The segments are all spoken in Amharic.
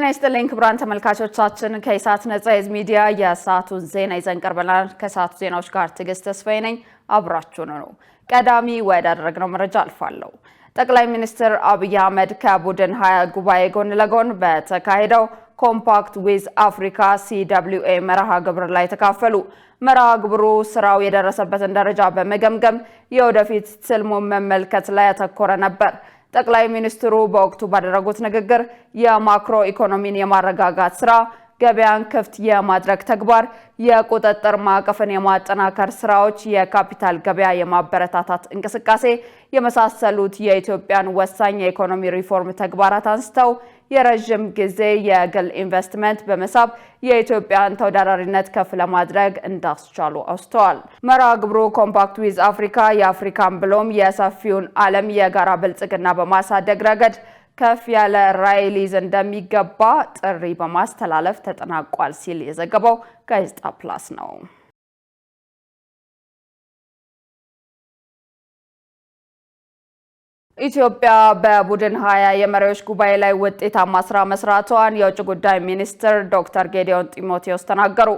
ጤና ይስጥልኝ ክቡራን ተመልካቾቻችን ከኢሳት ነጻ ሚዲያ የሰዓቱን ዜና ይዘን ቀርበናል። ከሰዓቱ ዜናዎች ጋር ትዕግስት ተስፋዬ ነኝ። አብራችሁን ነው። ቀዳሚ ወዳደረግነው መረጃ አልፋለሁ። ጠቅላይ ሚኒስትር አብይ አህመድ ከቡድን 20 ጉባኤ ጎን ለጎን በተካሄደው ኮምፓክት ዊዝ አፍሪካ CWA መርሃ ግብር ላይ ተካፈሉ። መርሃ ግብሩ ስራው የደረሰበትን ደረጃ በመገምገም የወደፊት ትልሙን መመልከት ላይ ያተኮረ ነበር። ጠቅላይ ሚኒስትሩ በወቅቱ ባደረጉት ንግግር የማክሮ ኢኮኖሚን የማረጋጋት ስራ፣ ገበያን ክፍት የማድረግ ተግባር፣ የቁጥጥር ማዕቀፍን የማጠናከር ስራዎች፣ የካፒታል ገበያ የማበረታታት እንቅስቃሴ የመሳሰሉት የኢትዮጵያን ወሳኝ የኢኮኖሚ ሪፎርም ተግባራት አንስተው የረጅም ጊዜ የግል ኢንቨስትመንት በመሳብ የኢትዮጵያን ተወዳዳሪነት ከፍ ለማድረግ እንዳስቻሉ አውስተዋል። መርሃ ግብሩ ኮምፓክት ዊዝ አፍሪካ የአፍሪካን ብሎም የሰፊውን ዓለም የጋራ ብልጽግና በማሳደግ ረገድ ከፍ ያለ ራዕይ ሊይዝ እንደሚገባ ጥሪ በማስተላለፍ ተጠናቋል ሲል የዘገበው ጋዜጣ ፕላስ ነው። ኢትዮጵያ በቡድን 20 የመሪዎች ጉባኤ ላይ ውጤታማ ስራ መስራቷን የውጭ ጉዳይ ሚኒስትር ዶክተር ጌዲዮን ጢሞቴዎስ ተናገሩ።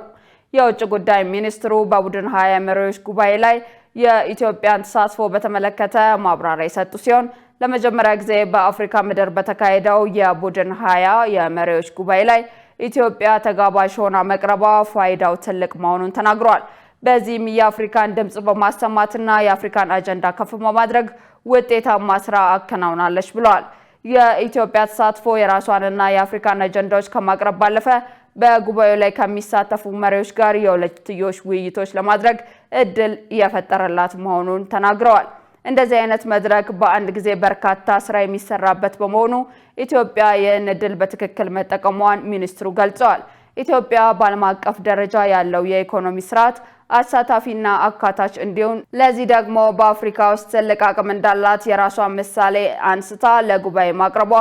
የውጭ ጉዳይ ሚኒስትሩ በቡድን 20 የመሪዎች ጉባኤ ላይ የኢትዮጵያን ተሳትፎ በተመለከተ ማብራሪያ የሰጡ ሲሆን ለመጀመሪያ ጊዜ በአፍሪካ ምድር በተካሄደው የቡድን 20 የመሪዎች ጉባኤ ላይ ኢትዮጵያ ተጋባዥ ሆና መቅረቧ ፋይዳው ትልቅ መሆኑን ተናግሯል። በዚህም የአፍሪካን ድምጽ በማሰማትና የአፍሪካን አጀንዳ ከፍ በማድረግ ውጤታማ ስራ አከናውናለች ብለዋል። የኢትዮጵያ ተሳትፎ የራሷንና የአፍሪካን አጀንዳዎች ከማቅረብ ባለፈ በጉባኤው ላይ ከሚሳተፉ መሪዎች ጋር የሁለትዮሽ ውይይቶች ለማድረግ እድል የፈጠረላት መሆኑን ተናግረዋል። እንደዚህ አይነት መድረክ በአንድ ጊዜ በርካታ ስራ የሚሰራበት በመሆኑ ኢትዮጵያ ይህን እድል በትክክል መጠቀሟን ሚኒስትሩ ገልጸዋል። ኢትዮጵያ በዓለም አቀፍ ደረጃ ያለው የኢኮኖሚ ስርዓት አሳታፊና አካታች እንዲሆን ለዚህ ደግሞ በአፍሪካ ውስጥ ትልቅ አቅም እንዳላት የራሷን ምሳሌ አንስታ ለጉባኤ ማቅረቧ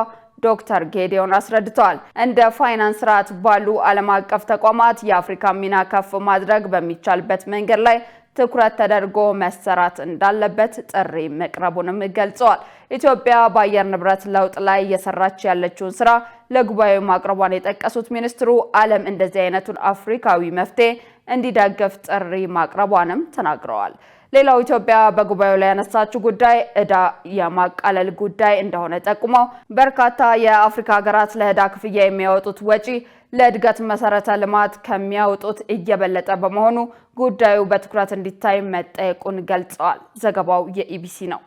ዶክተር ጌዲዮን አስረድተዋል። እንደ ፋይናንስ ስርዓት ባሉ ዓለም አቀፍ ተቋማት የአፍሪካ ሚና ከፍ ማድረግ በሚቻልበት መንገድ ላይ ትኩረት ተደርጎ መሰራት እንዳለበት ጥሪ መቅረቡንም ገልጸዋል። ኢትዮጵያ በአየር ንብረት ለውጥ ላይ እየሰራች ያለችውን ስራ ለጉባኤው ማቅረቧን የጠቀሱት ሚኒስትሩ ዓለም እንደዚህ አይነቱን አፍሪካዊ መፍትሄ እንዲደግፍ ጥሪ ማቅረቧንም ተናግረዋል። ሌላው ኢትዮጵያ በጉባኤው ላይ ያነሳችው ጉዳይ ዕዳ የማቃለል ጉዳይ እንደሆነ ጠቁመው በርካታ የአፍሪካ ሀገራት ለዕዳ ክፍያ የሚያወጡት ወጪ ለእድገት መሰረተ ልማት ከሚያወጡት እየበለጠ በመሆኑ ጉዳዩ በትኩረት እንዲታይ መጠየቁን ገልጸዋል። ዘገባው የኢቢሲ ነው።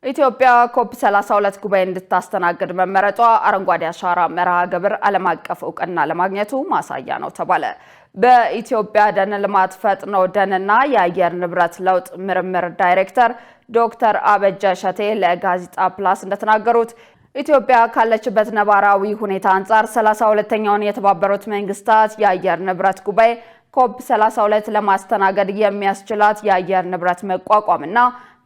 ኢትዮጵያ ኮፕ 32 ጉባኤ እንድታስተናግድ መመረጧ አረንጓዴ አሻራ መርሃ ግብር ዓለም አቀፍ እውቅና ለማግኘቱ ማሳያ ነው ተባለ። በኢትዮጵያ ደን ልማት ፈጥኖ ደንና የአየር ንብረት ለውጥ ምርምር ዳይሬክተር ዶክተር አበጀ ሸቴ ለጋዜጣ ፕላስ እንደተናገሩት ኢትዮጵያ ካለችበት ነባራዊ ሁኔታ አንጻር 32ኛውን የተባበሩት መንግስታት የአየር ንብረት ጉባኤ ኮፕ 32 ለማስተናገድ የሚያስችላት የአየር ንብረት መቋቋምና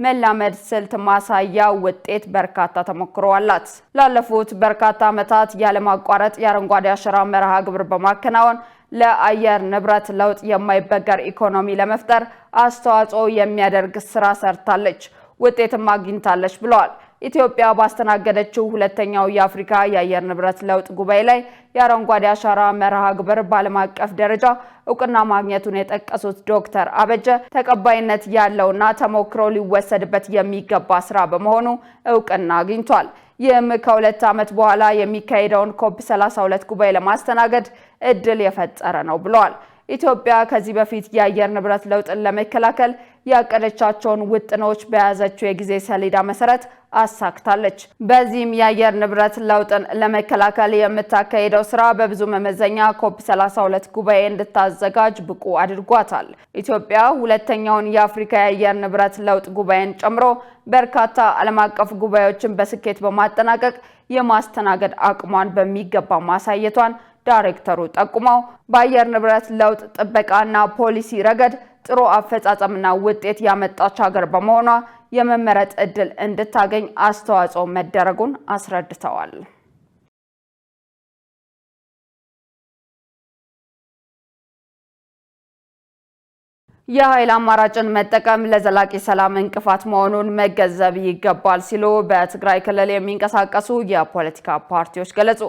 መላመድ ስልት ማሳያ ውጤት በርካታ ተሞክሮ አላት። ላለፉት በርካታ ዓመታት ያለማቋረጥ የአረንጓዴ አሻራ መርሃ ግብር በማከናወን ለአየር ንብረት ለውጥ የማይበገር ኢኮኖሚ ለመፍጠር አስተዋጽኦ የሚያደርግ ስራ ሰርታለች፣ ውጤትም አግኝታለች ብለዋል። ኢትዮጵያ ባስተናገደችው ሁለተኛው የአፍሪካ የአየር ንብረት ለውጥ ጉባኤ ላይ የአረንጓዴ አሻራ መርሃ ግብር በዓለም አቀፍ ደረጃ እውቅና ማግኘቱን የጠቀሱት ዶክተር አበጀ ተቀባይነት ያለውና ተሞክሮ ሊወሰድበት የሚገባ ስራ በመሆኑ እውቅና አግኝቷል። ይህም ከ2 ዓመት በኋላ የሚካሄደውን ኮፕ 32 ጉባኤ ለማስተናገድ እድል የፈጠረ ነው ብለዋል። ኢትዮጵያ ከዚህ በፊት የአየር ንብረት ለውጥን ለመከላከል ያቀደቻቸውን ውጥኖች በያዘችው የጊዜ ሰሌዳ መሰረት አሳክታለች። በዚህም የአየር ንብረት ለውጥን ለመከላከል የምታካሄደው ስራ በብዙ መመዘኛ ኮፕ 32 ጉባኤ እንድታዘጋጅ ብቁ አድርጓታል። ኢትዮጵያ ሁለተኛውን የአፍሪካ የአየር ንብረት ለውጥ ጉባኤን ጨምሮ በርካታ ዓለም አቀፍ ጉባኤዎችን በስኬት በማጠናቀቅ የማስተናገድ አቅሟን በሚገባ ማሳየቷን ዳይሬክተሩ ጠቁመው በአየር ንብረት ለውጥ ጥበቃና ፖሊሲ ረገድ ጥሩ አፈጻጸምና ውጤት ያመጣች ሀገር በመሆኗ የመመረጥ እድል እንድታገኝ አስተዋጽኦ መደረጉን አስረድተዋል። የኃይል አማራጭን መጠቀም ለዘላቂ ሰላም እንቅፋት መሆኑን መገንዘብ ይገባል ሲሉ በትግራይ ክልል የሚንቀሳቀሱ የፖለቲካ ፓርቲዎች ገለጹ።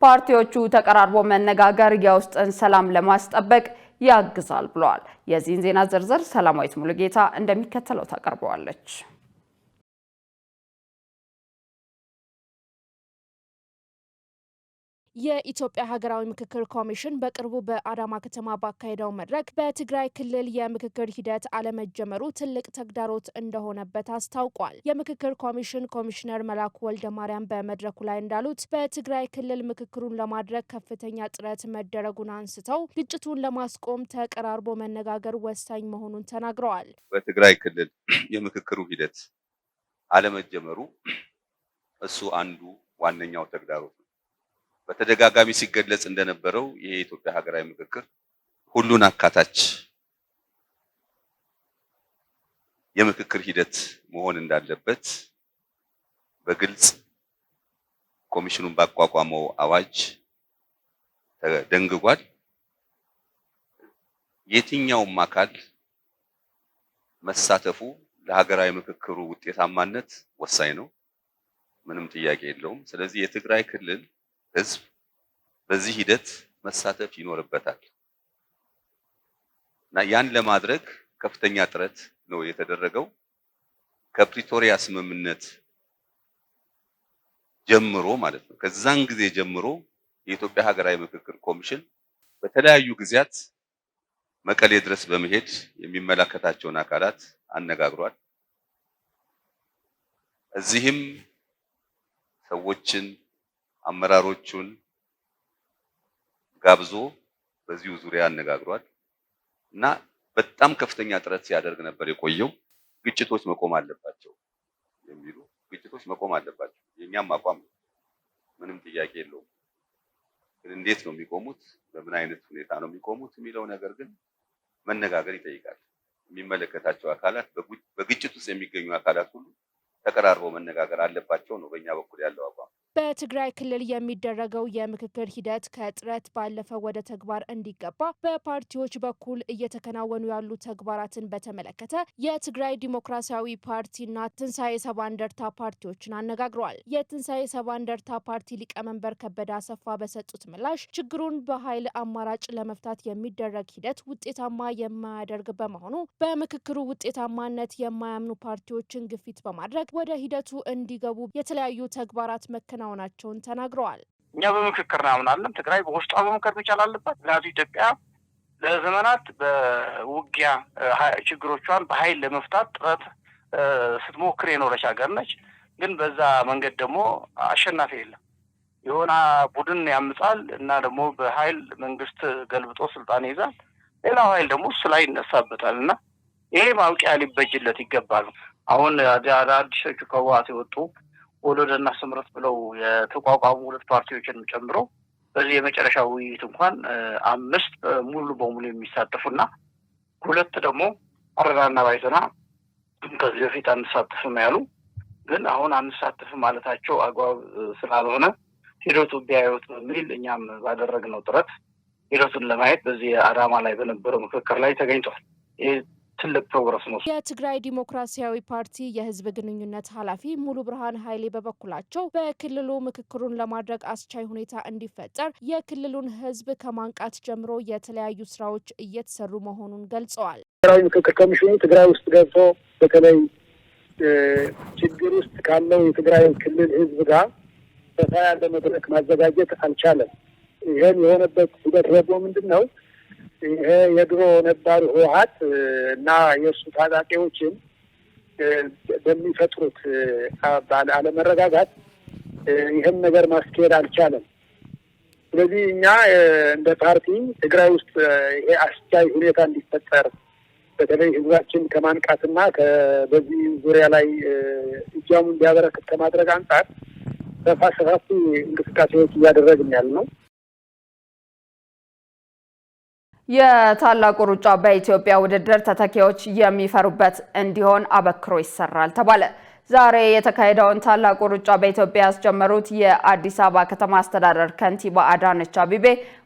ፓርቲዎቹ ተቀራርቦ መነጋገር የውስጥን ሰላም ለማስጠበቅ ያግዛል ብለዋል። የዚህን ዜና ዝርዝር ሰላማዊት ሙሉጌታ እንደሚከተለው ታቀርበዋለች። የኢትዮጵያ ሀገራዊ ምክክር ኮሚሽን በቅርቡ በአዳማ ከተማ ባካሄደው መድረክ በትግራይ ክልል የምክክር ሂደት አለመጀመሩ ትልቅ ተግዳሮት እንደሆነበት አስታውቋል። የምክክር ኮሚሽን ኮሚሽነር መላኩ ወልደ ማርያም በመድረኩ ላይ እንዳሉት በትግራይ ክልል ምክክሩን ለማድረግ ከፍተኛ ጥረት መደረጉን አንስተው ግጭቱን ለማስቆም ተቀራርቦ መነጋገር ወሳኝ መሆኑን ተናግረዋል። በትግራይ ክልል የምክክሩ ሂደት አለመጀመሩ እሱ አንዱ ዋነኛው ተግዳሮት ነው። በተደጋጋሚ ሲገለጽ እንደነበረው ይሄ የኢትዮጵያ ሀገራዊ ምክክር ሁሉን አካታች የምክክር ሂደት መሆን እንዳለበት በግልጽ ኮሚሽኑን ባቋቋመው አዋጅ ተደንግጓል። የትኛውም አካል መሳተፉ ለሀገራዊ ምክክሩ ውጤታማነት ወሳኝ ነው፣ ምንም ጥያቄ የለውም። ስለዚህ የትግራይ ክልል ህዝብ በዚህ ሂደት መሳተፍ ይኖርበታል እና ያን ለማድረግ ከፍተኛ ጥረት ነው የተደረገው። ከፕሪቶሪያ ስምምነት ጀምሮ ማለት ነው። ከዛን ጊዜ ጀምሮ የኢትዮጵያ ሀገራዊ ምክክር ኮሚሽን በተለያዩ ጊዜያት መቀሌ ድረስ በመሄድ የሚመለከታቸውን አካላት አነጋግሯል። እዚህም ሰዎችን አመራሮቹን ጋብዞ በዚሁ ዙሪያ አነጋግሯል እና በጣም ከፍተኛ ጥረት ሲያደርግ ነበር የቆየው። ግጭቶች መቆም አለባቸው የሚሉ ግጭቶች መቆም አለባቸው የኛም አቋም ነው፣ ምንም ጥያቄ የለውም። ግን እንዴት ነው የሚቆሙት፣ በምን አይነት ሁኔታ ነው የሚቆሙት የሚለው ነገር ግን መነጋገር ይጠይቃል። የሚመለከታቸው አካላት በግጭት ውስጥ የሚገኙ አካላት ሁሉ ተቀራርበው መነጋገር አለባቸው ነው በእኛ በኩል ያለው አቋም። በትግራይ ክልል የሚደረገው የምክክር ሂደት ከጥረት ባለፈ ወደ ተግባር እንዲገባ በፓርቲዎች በኩል እየተከናወኑ ያሉ ተግባራትን በተመለከተ የትግራይ ዲሞክራሲያዊ ፓርቲና ትንሳኤ ሰባ እንደርታ ፓርቲዎችን አነጋግረዋል። የትንሳኤ ሰባ እንደርታ ፓርቲ ሊቀመንበር ከበደ አሰፋ በሰጡት ምላሽ ችግሩን በኃይል አማራጭ ለመፍታት የሚደረግ ሂደት ውጤታማ የማያደርግ በመሆኑ በምክክሩ ውጤታማነት የማያምኑ ፓርቲዎችን ግፊት በማድረግ ወደ ሂደቱ እንዲገቡ የተለያዩ ተግባራት ናቸውን ተናግረዋል። እኛ በምክክር እናምናለን። ትግራይ በውስጧ መምከር መቻል አለባት። ምክንያቱም ኢትዮጵያ ለዘመናት በውጊያ ችግሮቿን በኃይል ለመፍታት ጥረት ስትሞክር የኖረች ሀገር ነች። ግን በዛ መንገድ ደግሞ አሸናፊ የለም። የሆነ ቡድን ያምጻል እና ደግሞ በኃይል መንግስት ገልብጦ ስልጣን ይዛል። ሌላው ኃይል ደግሞ እሱ ላይ ይነሳበታል እና ይሄ ማውቂያ ሊበጅለት ይገባል። አሁን አዲሶቹ ከህወሓት የወጡ ወሎድና ስምረት ብለው የተቋቋሙ ሁለት ፓርቲዎችን ጨምሮ በዚህ የመጨረሻ ውይይት እንኳን 5 ሙሉ በሙሉ የሚሳተፉና 2 ደግሞ አረናና ባይተና ከዚህ በፊት አንሳተፍም ያሉ ግን አሁን አንሳተፍም ማለታቸው አግባብ ስላልሆነ ሂደቱ ቢያዩት በሚል እኛም ባደረግነው ጥረት ሂደቱን ለማየት በዚህ አዳማ ላይ በነበረው ምክክር ላይ ተገኝቷል። ትልቅ ፕሮግረስ ነው። የትግራይ ዲሞክራሲያዊ ፓርቲ የህዝብ ግንኙነት ኃላፊ ሙሉ ብርሃን ኃይሌ በበኩላቸው በክልሉ ምክክሩን ለማድረግ አስቻይ ሁኔታ እንዲፈጠር የክልሉን ህዝብ ከማንቃት ጀምሮ የተለያዩ ስራዎች እየተሰሩ መሆኑን ገልጸዋል። ሀገራዊ ምክክር ኮሚሽኑ ትግራይ ውስጥ ገብቶ በተለይ ችግር ውስጥ ካለው የትግራይ ክልል ህዝብ ጋር ሰፋ ያለ መድረክ ማዘጋጀት አልቻለም። ይህን የሆነበት ሂደት ደግሞ ምንድን ነው? ይሄ የድሮ ነባሩ ህወሓት እና የእሱ ታጣቂዎችን በሚፈጥሩት አለመረጋጋት ይህን ነገር ማስኬድ አልቻለም። ስለዚህ እኛ እንደ ፓርቲ ትግራይ ውስጥ ይሄ አስቻይ ሁኔታ እንዲፈጠር በተለይ ህዝባችን ከማንቃትና በዚህ ዙሪያ ላይ እጃሙ እንዲያበረክት ከማድረግ አንጻር ሰፋፊ እንቅስቃሴዎች እያደረግን ያለ ነው። የታላቁ ሩጫ በኢትዮጵያ ውድድር ተተኪዎች የሚፈሩበት እንዲሆን አበክሮ ይሰራል ተባለ። ዛሬ የተካሄደውን ታላቁ ሩጫ በኢትዮጵያ ያስጀመሩት የአዲስ አበባ ከተማ አስተዳደር ከንቲባ አዳነች አቤቤ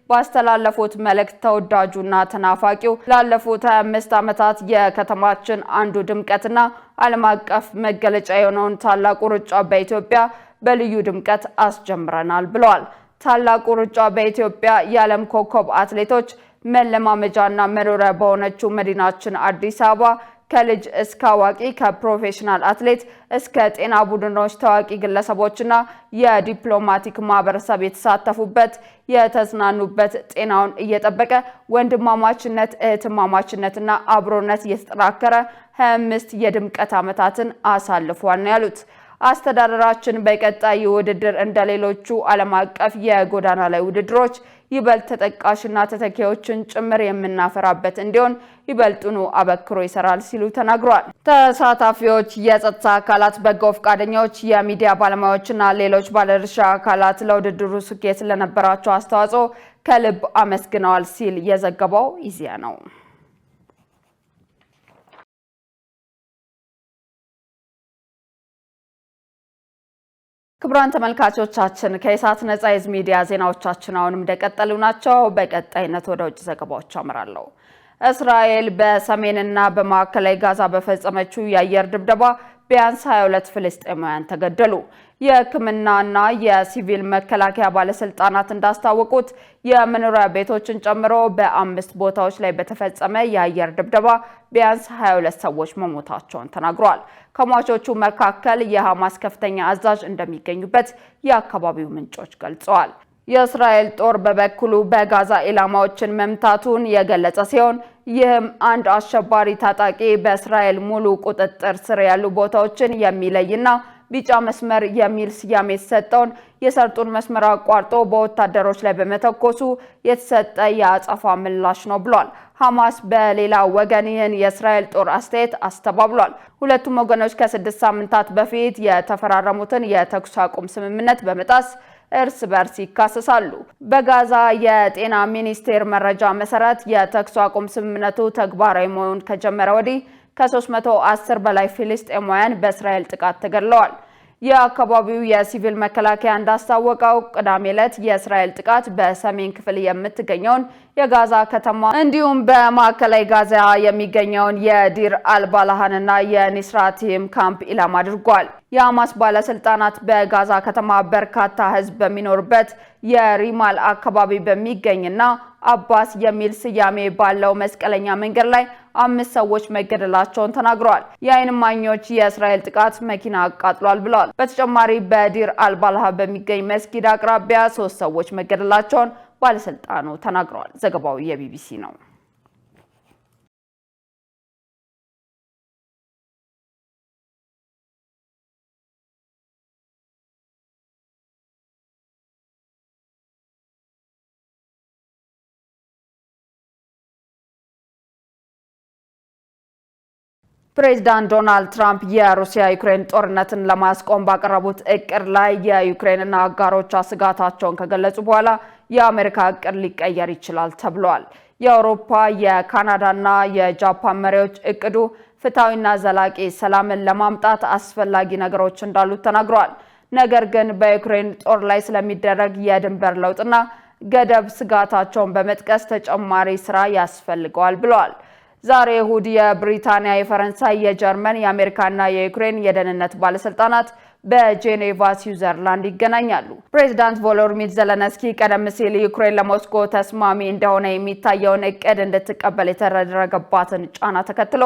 ባስተላለፉት መልእክት ተወዳጁና ተናፋቂው ላለፉት 25 ዓመታት የከተማችን አንዱ ድምቀትና ዓለም አቀፍ መገለጫ የሆነውን ታላቁ ሩጫ በኢትዮጵያ በልዩ ድምቀት አስጀምረናል ብለዋል። ታላቁ ሩጫ በኢትዮጵያ የዓለም ኮከብ አትሌቶች መለማመጃና መኖሪያ በሆነችው መዲናችን አዲስ አበባ ከልጅ እስከ አዋቂ ከፕሮፌሽናል አትሌት እስከ ጤና ቡድኖች ታዋቂ ግለሰቦችና የዲፕሎማቲክ ማህበረሰብ የተሳተፉበት የተዝናኑበት ጤናውን እየጠበቀ ወንድማማችነት እህትማማችነትና አብሮነት እየተጠናከረ 25 የድምቀት ዓመታትን አሳልፏል ነው ያሉት። አስተዳደራችን በቀጣይ ውድድር እንደሌሎቹ ዓለም አቀፍ የጎዳና ላይ ውድድሮች ይበልጥ ተጠቃሽና ተተኪዎችን ጭምር የምናፈራበት እንዲሆን ይበልጡኑ አበክሮ ይሰራል ሲሉ ተናግረዋል። ተሳታፊዎች፣ የጸጥታ አካላት፣ በጎ ፈቃደኞች፣ የሚዲያ ባለሙያዎችና ሌሎች ባለድርሻ አካላት ለውድድሩ ስኬት ለነበራቸው አስተዋጽኦ ከልብ አመስግነዋል ሲል የዘገበው ኢዜአ ነው። ክቡራን ተመልካቾቻችን ከኢሳት ነጻ የህዝብ ሚዲያ ዜናዎቻችን አሁንም እንደቀጠሉ ናቸው። በቀጣይነት ወደ ውጭ ዘገባዎች አመራለሁ። እስራኤል በሰሜንና በማዕከላዊ ጋዛ በፈጸመችው የአየር ድብደባ ቢያንስ 22 ፍልስጤማውያን ተገደሉ። የሕክምናና የሲቪል መከላከያ ባለስልጣናት እንዳስታወቁት የመኖሪያ ቤቶችን ጨምሮ በ5 ቦታዎች ላይ በተፈጸመ የአየር ድብደባ ቢያንስ 22 ሰዎች መሞታቸውን ተናግረዋል። ከሟቾቹ መካከል የሐማስ ከፍተኛ አዛዥ እንደሚገኙበት የአካባቢው ምንጮች ገልጸዋል። የእስራኤል ጦር በበኩሉ በጋዛ ኢላማዎችን መምታቱን የገለጸ ሲሆን ይህም አንድ አሸባሪ ታጣቂ በእስራኤል ሙሉ ቁጥጥር ስር ያሉ ቦታዎችን የሚለይና ቢጫ መስመር የሚል ስያሜ የተሰጠውን የሰርጡን መስመር አቋርጦ በወታደሮች ላይ በመተኮሱ የተሰጠ የአጸፋ ምላሽ ነው ብሏል። ሐማስ በሌላ ወገን ይህን የእስራኤል ጦር አስተያየት አስተባብሏል። ሁለቱም ወገኖች ከ6 ሳምንታት በፊት የተፈራረሙትን የተኩስ አቁም ስምምነት በመጣስ እርስ በርስ ይካሰሳሉ። በጋዛ የጤና ሚኒስቴር መረጃ መሰረት የተኩስ አቁም ስምምነቱ ተግባራዊ መሆኑን ከጀመረ ወዲህ ከ310 በላይ ፍልስጤማውያን በእስራኤል ጥቃት ተገድለዋል። የአካባቢው የሲቪል መከላከያ እንዳስታወቀው ቅዳሜ ዕለት የእስራኤል ጥቃት በሰሜን ክፍል የምትገኘውን የጋዛ ከተማ እንዲሁም በማዕከላዊ ጋዛ የሚገኘውን የዲር አልባላህንና የኒስራቲም ካምፕ ኢላማ አድርጓል። የሐማስ ባለስልጣናት በጋዛ ከተማ በርካታ ሕዝብ በሚኖርበት የሪማል አካባቢ በሚገኝና አባስ የሚል ስያሜ ባለው መስቀለኛ መንገድ ላይ 5 ሰዎች መገደላቸውን ተናግረዋል። የዓይን እማኞች የእስራኤል ጥቃት መኪና አቃጥሏል ብለዋል። በተጨማሪ በዲር አልባላህ በሚገኝ መስጊድ አቅራቢያ 3 ሰዎች መገደላቸውን ባለስልጣኑ ተናግረዋል። ዘገባው የቢቢሲ ነው። ፕሬዚዳንት ዶናልድ ትራምፕ የሩሲያ ዩክሬን ጦርነትን ለማስቆም ባቀረቡት እቅድ ላይ የዩክሬንና አጋሮቿ ስጋታቸውን ከገለጹ በኋላ የአሜሪካ እቅድ ሊቀየር ይችላል ተብሏል። የአውሮፓ የካናዳና የጃፓን መሪዎች እቅዱ ፍትሐዊና ዘላቂ ሰላምን ለማምጣት አስፈላጊ ነገሮች እንዳሉት ተናግረዋል። ነገር ግን በዩክሬን ጦር ላይ ስለሚደረግ የድንበር ለውጥና ገደብ ስጋታቸውን በመጥቀስ ተጨማሪ ስራ ያስፈልገዋል ብለዋል። ዛሬ እሁድ የብሪታንያ፣ የፈረንሳይ፣ የጀርመን፣ የአሜሪካና የዩክሬን የደህንነት ባለስልጣናት በጄኔቫ ስዊዘርላንድ ይገናኛሉ። ፕሬዚዳንት ቮሎዲሚር ዘለንስኪ ቀደም ሲል ዩክሬን ለሞስኮ ተስማሚ እንደሆነ የሚታየውን እቅድ እንድትቀበል የተደረገባትን ጫና ተከትሎ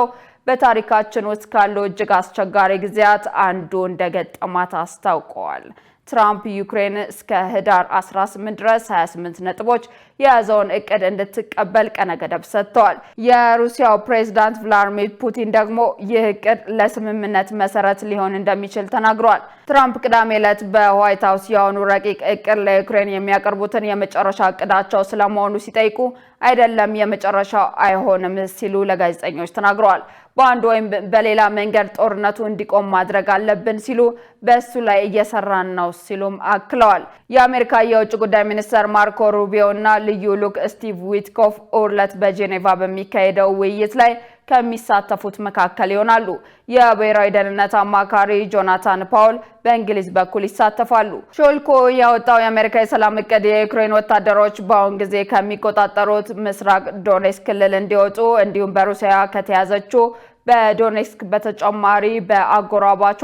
በታሪካችን ውስጥ ካሉ እጅግ አስቸጋሪ ጊዜያት አንዱ እንደገጠማት አስታውቀዋል። ትራምፕ ዩክሬን እስከ ህዳር 18 ድረስ 28 ነጥቦች የያዘውን እቅድ እንድትቀበል ቀነ ገደብ ሰጥተዋል። የሩሲያው ፕሬዝዳንት ቭላዲሚር ፑቲን ደግሞ ይህ እቅድ ለስምምነት መሰረት ሊሆን እንደሚችል ተናግረዋል። ትራምፕ ቅዳሜ ዕለት በዋይት ሀውስ የአሁኑ ረቂቅ እቅድ ለዩክሬን የሚያቀርቡትን የመጨረሻ እቅዳቸው ስለመሆኑ ሲጠይቁ አይደለም የመጨረሻው አይሆንም ሲሉ ለጋዜጠኞች ተናግረዋል። በአንድ ወይም በሌላ መንገድ ጦርነቱ እንዲቆም ማድረግ አለብን ሲሉ በእሱ ላይ እየሰራን ነው ሲሉም አክለዋል። የአሜሪካ የውጭ ጉዳይ ሚኒስትር ማርኮ ሩቢዮ እና ልዩ ልዑክ ስቲቭ ዊትኮፍ እሁድ ዕለት በጄኔቫ በሚካሄደው ውይይት ላይ ከሚሳተፉት መካከል ይሆናሉ። የብሔራዊ ደህንነት አማካሪ ጆናታን ፓውል በእንግሊዝ በኩል ይሳተፋሉ። ሾልኮ ያወጣው የአሜሪካ የሰላም እቅድ የዩክሬን ወታደሮች በአሁን ጊዜ ከሚቆጣጠሩት ምስራቅ ዶኔትስክ ክልል እንዲወጡ እንዲሁም በሩሲያ ከተያዘችው በዶኔትስክ በተጨማሪ በአጎራባቿ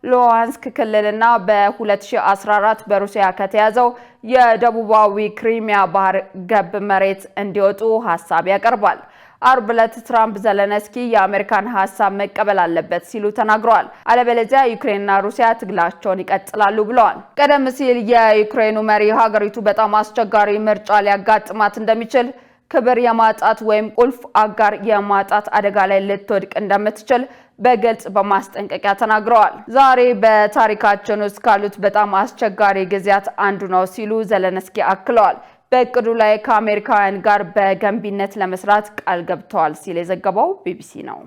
ሉሃንስክ ክልልና በ2014 በሩሲያ ከተያዘው የደቡባዊ ክሪሚያ ባህር ገብ መሬት እንዲወጡ ሐሳብ ያቀርባል። አርብ ዕለት ትራምፕ ዘለንስኪ የአሜሪካን ሐሳብ መቀበል አለበት ሲሉ ተናግረዋል። አለበለዚያ ዩክሬንና ሩሲያ ትግላቸውን ይቀጥላሉ ብለዋል። ቀደም ሲል የዩክሬኑ መሪ ሀገሪቱ በጣም አስቸጋሪ ምርጫ ሊያጋጥማት እንደሚችል ክብር የማጣት ወይም ቁልፍ አጋር የማጣት አደጋ ላይ ልትወድቅ እንደምትችል በግልጽ በማስጠንቀቂያ ተናግረዋል። ዛሬ በታሪካችን ውስጥ ካሉት በጣም አስቸጋሪ ጊዜያት አንዱ ነው ሲሉ ዘለንስኪ አክለዋል። በእቅዱ ላይ ከአሜሪካውያን ጋር በገንቢነት ለመስራት ቃል ገብተዋል ሲል የዘገበው ቢቢሲ ነው።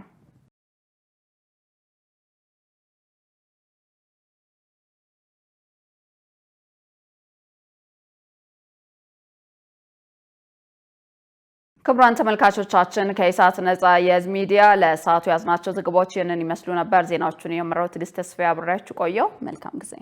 ክቡራን ተመልካቾቻችን ከኢሳት ነጻ የህዝብ ሚዲያ ለሰዓቱ ያዝናቸው ዘገባዎች ይህንን ይመስሉ ነበር። ዜናዎቹን የመራው ትዕግስት ተስፋዬ አብሬያችሁ ቆየው። መልካም ጊዜ